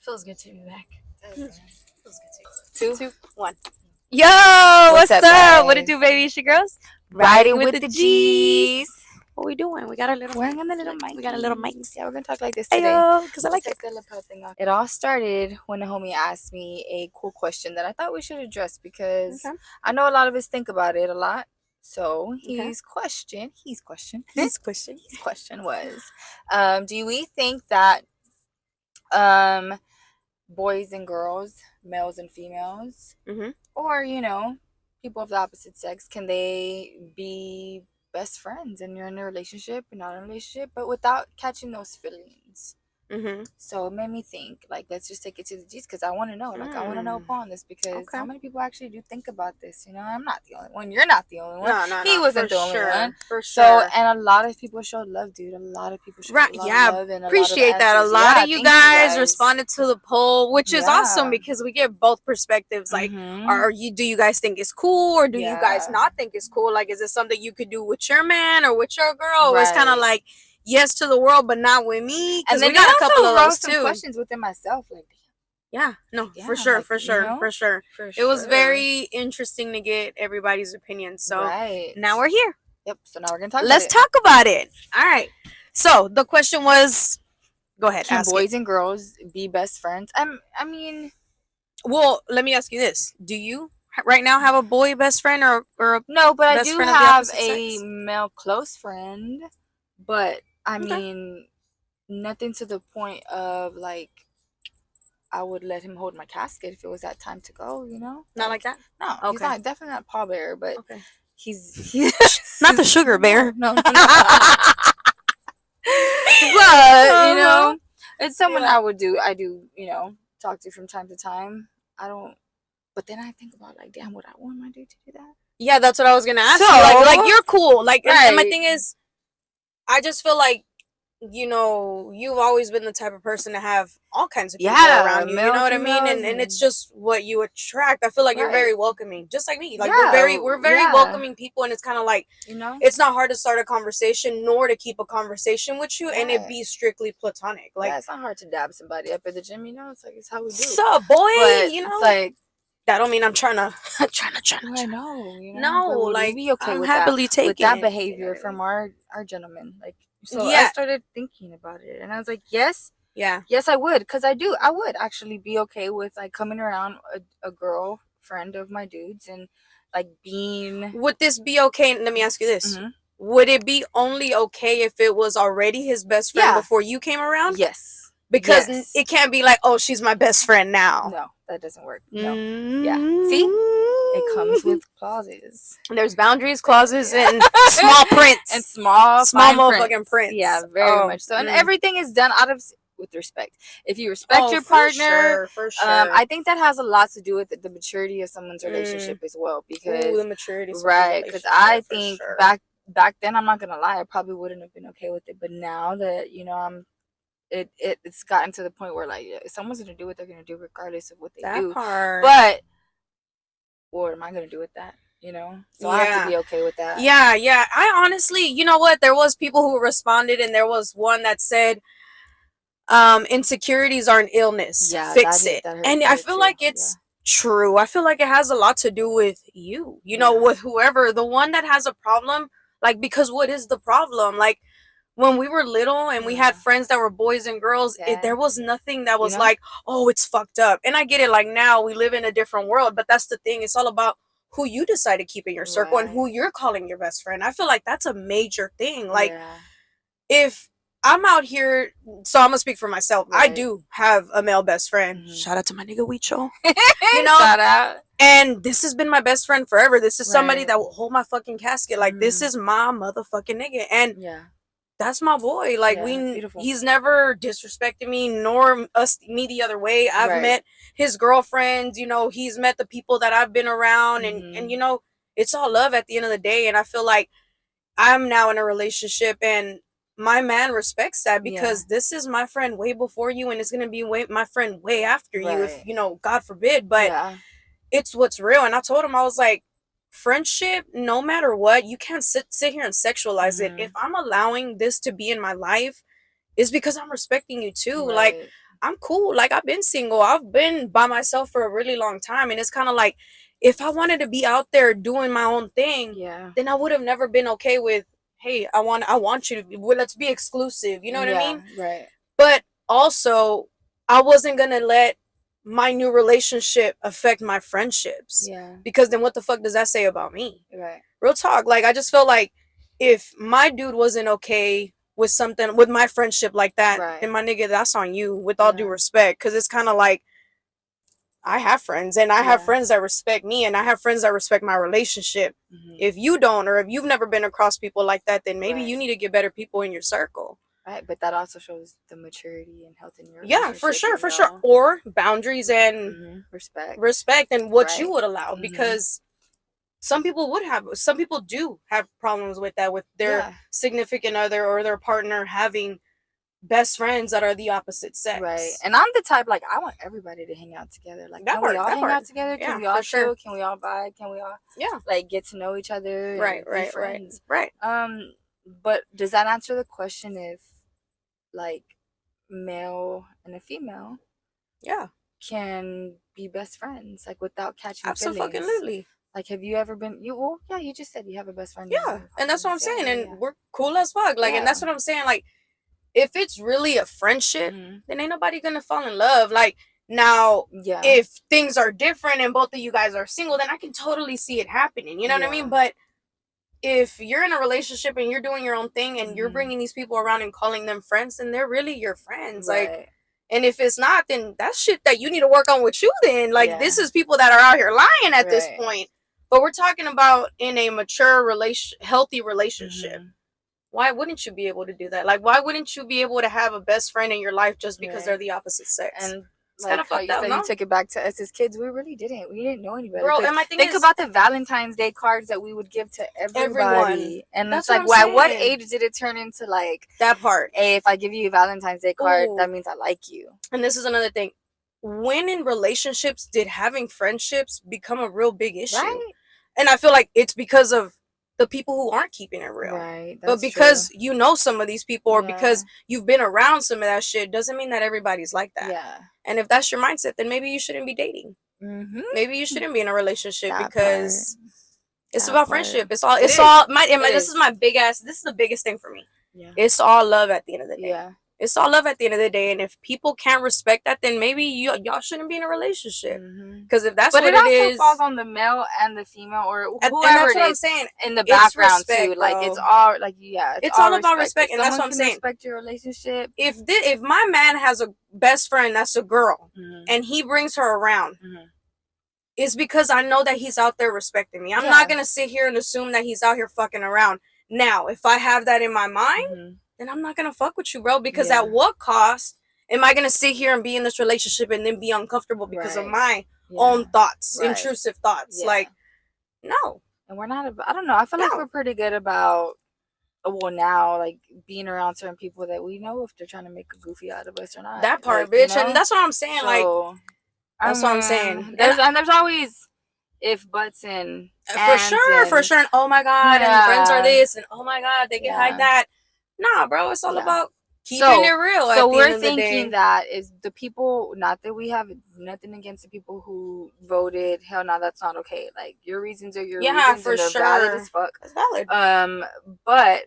Feels good to be back. Feels Two, good to. 2, 1. Yo, what's up? guys? What it do, baby? It's your girls. Riding with the G's. What we doing? We got a little. We're on the little mic. We got a little mics. Yeah, we're gonna talk like this today. Ayo, because I like Take it. the lapel thing off. It all started when a homie asked me a cool question that I thought we should address because Okay. I know a lot of us think about it a lot. So Okay. his question This question. his question was, do we think that boys and girls, males and females, Mm-hmm. or people of the opposite sex, can they be best friends and you're in a relationship and not in a relationship, but without catching those feelings? Mm-hmm. So it made me think, like, let's just take it to the G's, because I want to know, I want to know upon this, because Okay. how many people actually do think about this? I'm not the only one. You're not the only one. No. He wasn't for the only sure. one. For sure. So, and a lot of people showed love, dude. A lot of people showed Right, love and a appreciate lot of that. A answers. lot Yeah, of you thank guys responded to the poll, which is awesome Yeah. because we get both perspectives. Like, Mhm. do you guys think it's cool, or do you guys Yeah. not think it's cool? Like, is it something you could do with your man or with your girl? It's kind of Right. like yes to the world, but not with me. Because And then we got I a couple also of wrote those some too. questions within myself, like, Yeah, no, yeah, for sure, like, for sure. for It was sure. very interesting to get everybody's opinion. So right. now we're here. Yep. So now we're gonna talk. Let's talk about it. All right. So the question was, go ahead. Can ask boys it. and girls be best friends? I mean, Well, let me ask you this: do you right now have a boy best friend or a no, but I best do friend of the have opposite a sex? male close friend, but I Okay. mean, nothing to the point of like I would let him hold my casket if it was that time to go. Not like that. No, he's Okay. not definitely not pallbearer, but Okay. he's Not the sugar bear. No. But it's someone Yeah. I do talk to from time to time. I don't, but then I think about, like, damn, would I want my dude to do that? Yeah, that's what I was gonna ask you. So- Like you're cool. Like, and my Right. thing is, I just feel like you've always been the type of person to have all kinds of people Yeah, around you. You male, know what I mean? females, And it's just what you attract. I feel like you're Right. very welcoming, just like me. Like Yeah, we're very yeah. welcoming people, and it's kind of like you know. it's not hard to start a conversation nor to keep a conversation with you, and it Right. be strictly platonic. Like, Yeah, it's not hard to dab somebody up at the gym. It's like it's how we do. sup, boy? But It's like, that don't mean I'm trying to. I know. No, but would we like, be okay I'm with happily that, with taking that it, behavior you know what I from our gentleman? Like, so I Yeah. started thinking about it, and I was like, yes, Yeah. yes, I would, because I would actually be okay with, like, coming around a girlfriend of my dudes and, like, being. Would this be okay? Let me ask you this. Mhm. Would it be only okay if it was already his best friend Yeah. before you came around? Yes. Because Yes. it can't be like, oh, she's my best friend now. No, that doesn't work. No. Yeah. See? It comes with clauses. There's boundaries, clauses, Yeah. and small prints. And small fine motherfucking prints. Yeah, very much so. And everything is done with respect. If you respect your partner, for sure. I think that has a lot to do with the maturity of someone's relationship as well. Because the maturity. right, because I think back then, I'm not gonna lie, I probably wouldn't have been okay with it. But now that it's gotten to the point where, like, if someone's gonna do what they're gonna do regardless of what they do. Part. But what am I gonna do with that? So I have to be okay with that. Yeah. I honestly, you know what? There was people who responded, and there was one that said, insecurities are an illness. Yeah, Fix it. And I feel like it's true. I feel like it has a lot to do with you. With whoever, the one that has a problem. Like, because what is the problem? Like, when we were little and we had friends that were boys and girls, there was nothing that was like, oh, it's fucked up. And I get it. Like, now we live in a different world, but that's the thing. It's all about who you decide to keep in your circle and who you're calling your best friend. I feel like that's a major thing. Like, if I'm out here, so I'm gonna speak for myself. I do have a male best friend. Shout out to my nigga Weecho. Shout out. And this has been my best friend forever. This is somebody that will hold my fucking casket. Like, this is my motherfucking nigga. And that's my boy. Like, he's never disrespected me, nor me the other way. I've met his girlfriends, he's met the people that I've been around, and it's all love at the end of the day. And I feel like I'm now in a relationship, and my man respects that, because this is my friend way before you, and it's gonna be my friend way after you, if God forbid. But it's what's real. And I told him, I was like, friendship, no matter what, you can't sit here and sexualize it. If I'm allowing this to be in my life, it's because I'm respecting you too. Like, I'm cool. Like, I've been single. I've been by myself for a really long time. And it's kind of like, if I wanted to be out there doing my own thing, then I would have never been okay with, hey, I want you to be, well, let's be exclusive. You know what I mean? Right. But also, I wasn't going to let my new relationship affect my friendships. Yeah. Because then what the fuck does that say about me? Right. Real talk. Like, I just felt like if my dude wasn't okay with something, with my friendship like that, then my nigga, that's on you, with all due respect. Because it's kind of like, I have friends, and I have friends that respect me, and I have friends that respect my relationship. If you don't, or if you've never been across people like that, then maybe you need to get better people in your circle. Right, but that also shows the maturity and health in your relationship. Yeah, for sure. Or boundaries and respect and what you would allow, because some people do have problems with that, with their significant other or their partner having best friends that are the opposite sex. Right. And I'm the type, like, I want everybody to hang out together. Like, can we all hang out together? Can we all chill? Can we all vibe? Can we all like get to know each other? Right, be friends? Right. But does that answer the question if, like, male and a female can be best friends, like, without catching feelings? Absolutely. Like, have you ever been you just said you have a best friend. Yeah, and that's what I'm saying. And we're cool as fuck. Like, and that's what I'm saying. Like, if it's really a friendship, then ain't nobody gonna fall in love. Like, now, if things are different and both of you guys are single, then I can totally see it happening. You know what I mean? But if you're in a relationship and you're doing your own thing and you're bringing these people around and calling them friends, then they're really your friends. Like, and if it's not, then that's shit that you need to work on with you then. Like, this is people that are out here lying at this point. But we're talking about in a mature healthy relationship. Why wouldn't you be able to do that? Like, why wouldn't you be able to have a best friend in your life just because they're the opposite sex? And it's like, kind of fucked up, no? You took it back to us as kids. We really didn't. We didn't know anybody. Bro, and my thing think about the Valentine's Day cards that we would give to everyone. And that's it's like, what age did it turn into, like, that part? Hey, if I give you a Valentine's Day card, that means I like you. And this is another thing. When in relationships did having friendships become a real big issue? Right. And I feel like it's because of the people who aren't keeping it real. Right. But because you know some of these people, or because you've been around some of that shit, doesn't mean that everybody's like that. Yeah. And if that's your mindset, then maybe you shouldn't be dating. Maybe you shouldn't be in a relationship, because it's about friendship. This is my big ass. This is the biggest thing for me. Yeah. It's all love at the end of the day. Yeah. It's all love at the end of the day, and if people can't respect that, then maybe y'all shouldn't be in a relationship. Because if that's what it is, but it also falls on the male and the female, or whoever that's what I'm saying. In the background too. Like, it's all like it's all about respect, and that's what I'm saying. Respect your relationship. If my man has a best friend that's a girl, and he brings her around, it's because I know that he's out there respecting me. I'm not gonna sit here and assume that he's out here fucking around. Now, if I have that in my mind, then I'm not gonna fuck with you, bro. Because at what cost am I gonna sit here and be in this relationship and then be uncomfortable because of my own thoughts, intrusive thoughts? Like, no. And we're not. I don't know. I feel like we're pretty good about, well, now, like, being around certain people that we know if they're trying to make a goofy out of us or not. That part, like, bitch, and that's what I'm saying. So, like, that's what I'm saying. There's always if, buts, and for sure. And oh my god, and friends are this, and oh my god, they get like that. Nah, bro, it's all about keeping it real. So we're thinking that is the people, not that we have nothing against the people who voted, hell no, that's not okay. Like, your reasons are your reasons, for sure. Valid as fuck. That's valid. But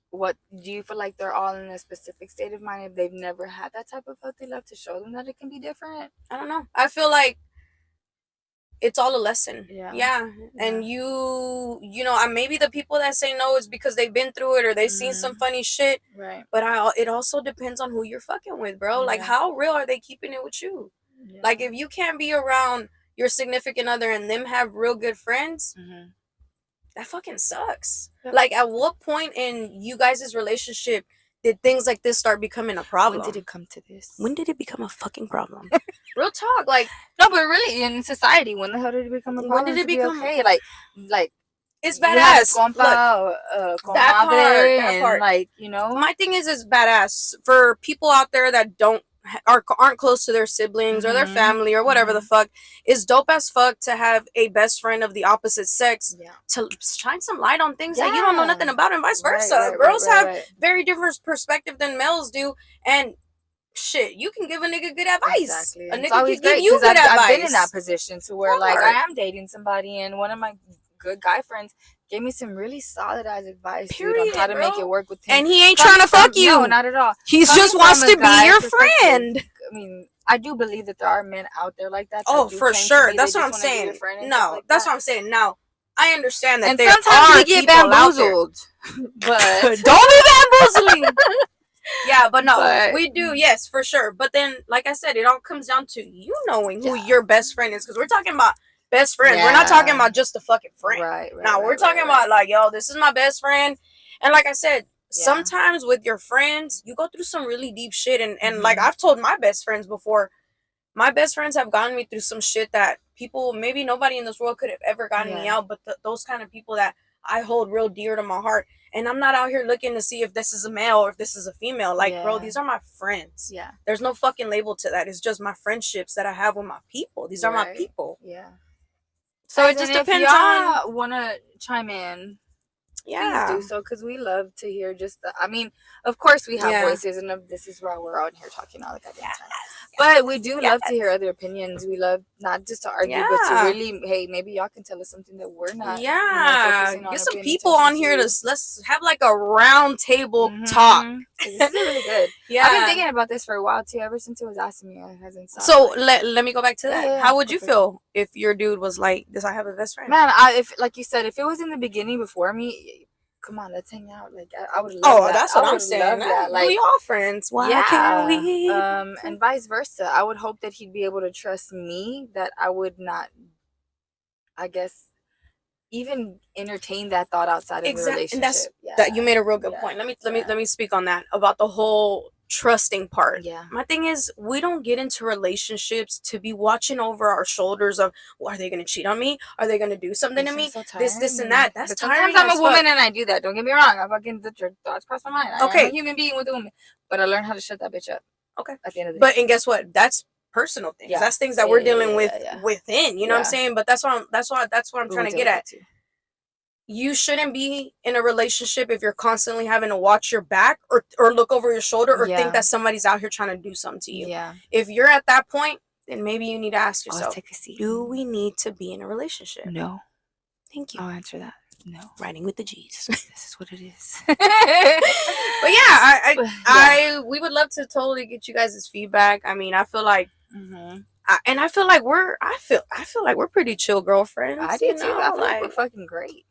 what do you feel like they're all in a specific state of mind if they've never had that type of healthy love to show them that it can be different? I don't know. I feel like it's all a lesson. Yeah. And you know, maybe the people that say no is because they've been through it or they've seen some funny shit. Right. But it also depends on who you're fucking with, bro. Like, how real are they keeping it with you? Yeah. Like, if you can't be around your significant other and them have real good friends, that fucking sucks. Yep. Like, at what point in you guys' relationship did things like this start becoming a problem? When did it come to this? When did it become a fucking problem? Real talk, like, no, but really, in society, when the hell did it become a problem? When did it become okay? Like it's badass. Look, that part. Like, you know, my thing is, it's badass for people out there that aren't close to their siblings or their family or whatever the fuck. It's dope as fuck to have a best friend of the opposite sex to shine some light on things that you don't know nothing about, and vice versa. Girls have very different perspective than males do, and shit, you can give a nigga good advice. Exactly. A nigga can give you good advice. I've been in that position to where like I am dating somebody, and one of my good guy friends gave me some really solid ass advice, dude, on how to make it work with him. And he ain't trying to fuck you. No, not at all. He just wants to be your friend. I mean, I do believe that there are men out there like that. Oh, for sure. That's what I'm saying. No, that's what I'm saying. Now, I understand that. And sometimes we get bamboozled, but don't be bamboozling. Yeah, but no, we do, yes, for sure. But then, like I said, it all comes down to you knowing who your best friend is, because we're talking about best friends. We're not talking about just a fucking friend. Right. Now, we're talking about like, yo, this is my best friend. And like I said, sometimes with your friends, you go through some really deep shit. And like I've told my best friends before, my best friends have gotten me through some shit that people, maybe nobody in this world could have ever gotten me out, but those kind of people that I hold real dear to my heart. And I'm not out here looking to see if this is a male or if this is a female. Like, bro, these are my friends. Yeah. There's no fucking label to that. It's just my friendships that I have with my people. These are my people. Yeah. So it just depends on... want to chime in, please do so, because we love to hear just the... I mean, of course we have voices, and this is why we're out here talking all the goddamn time. But we do love to hear other opinions. We love not just to argue, but to really, hey, maybe y'all can tell us something that we're not. Yeah, get some people on here to let's have like a round table talk. This is really good. I've been thinking about this for a while too. Ever since it was asking me, it hasn't stopped. So let me go back to that. How would you feel if your dude was like, "Does I have a best friend?" Man, if like you said, if it was in the beginning before me. Come on, let's hang out. Like I would love that. Oh, that's what I'm saying. Like, we all friends. Why can't we? And vice versa. I would hope that he'd be able to trust me, that I would not, I guess, even entertain that thought outside of the relationship. And that's that you made a real good point. Let me speak on that about the whole trusting part. Yeah. My thing is, we don't get into relationships to be watching over our shoulders of, well, are they gonna cheat on me? Are they gonna do something to me? This and that. That's tiring. Sometimes I'm a woman and I do that. Don't get me wrong. I fucking the thoughts cross my mind. I'm a human being with a woman, but I learned how to shut that bitch up. Okay. At the end of the day. But and guess what? That's personal things. Yeah. That's things that we're dealing with within. You know what I'm saying? But that's what I'm trying to get at. You shouldn't be in a relationship if you're constantly having to watch your back or look over your shoulder or think that somebody's out here trying to do something to you. Yeah. If you're at that point, then maybe you need to ask yourself, take a seat. Do we need to be in a relationship? No. Thank you. I'll answer that. No. Writing with the G's. This is what it is. But yeah, we would love to totally get you guys' feedback. I mean, I feel like I feel like we're pretty chill girlfriends. I do too. I feel like we're fucking great.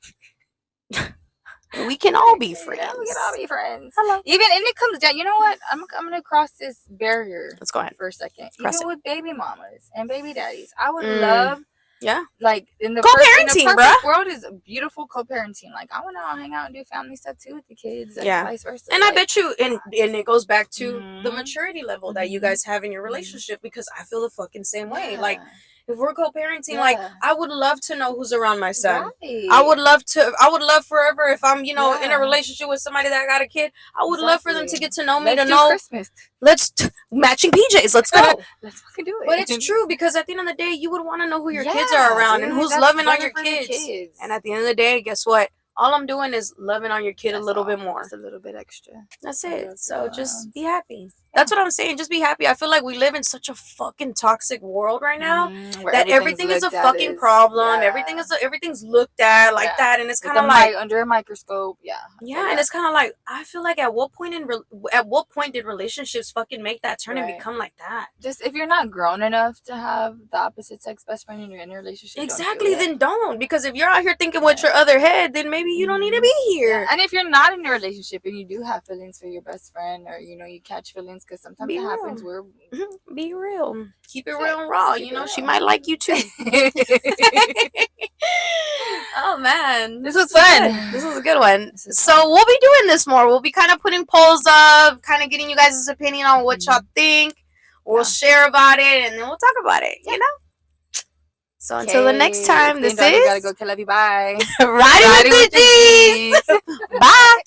We can all be friends. Yeah, we can all be friends. Hello. Even and it comes down. You know what? I'm gonna cross this barrier. Let's go ahead for a second. Even with baby mamas and baby daddies, I would love. Yeah. Like in the co-parenting, perfect world is beautiful co-parenting. Like I want to hang out and do family stuff too with the kids and vice versa. And I bet you and it goes back to the maturity level that you guys have in your relationship, because I feel the fucking same way. Like if we're co-parenting, like I would love to know who's around my son. Right. I would love forever if I'm, in a relationship with somebody that got a kid. I would love for them to get to know me, to know Christmas. Matching PJs. Let's go. Let's fucking do it. But it's true, because at the end of the day, you would want to know who your kids are around and who's loving on your kids. And at the end of the day, guess what? All I'm doing is loving on your kid a little bit more. Just a little bit extra. That's it. So just be happy. That's what I'm saying. Just be happy. I feel like we live in such a fucking toxic world right now that everything is a fucking problem. Everything's looked at like that, and it's kind of like under a microscope. Yeah, and it's kind of like, I feel like at what point did relationships fucking make that turn and become like that? Just if you're not grown enough to have the opposite sex best friend and you're in a relationship, exactly, then don't. Because if you're out here thinking with your other head, then maybe you don't need to be here. Yeah. And if you're not in a relationship and you do have feelings for your best friend, or you catch feelings, because sometimes it happens, be real, keep it real and raw. She might like you too. Oh man, this was fun. This was a good one. So we'll be doing this more. We'll be kind of putting polls up, kind of getting you guys' opinion on what y'all think. We'll share about it, and then we'll talk about it. So until the next time, this is gotta go Tel Aviv. Bye. Riding with the G's. Bye.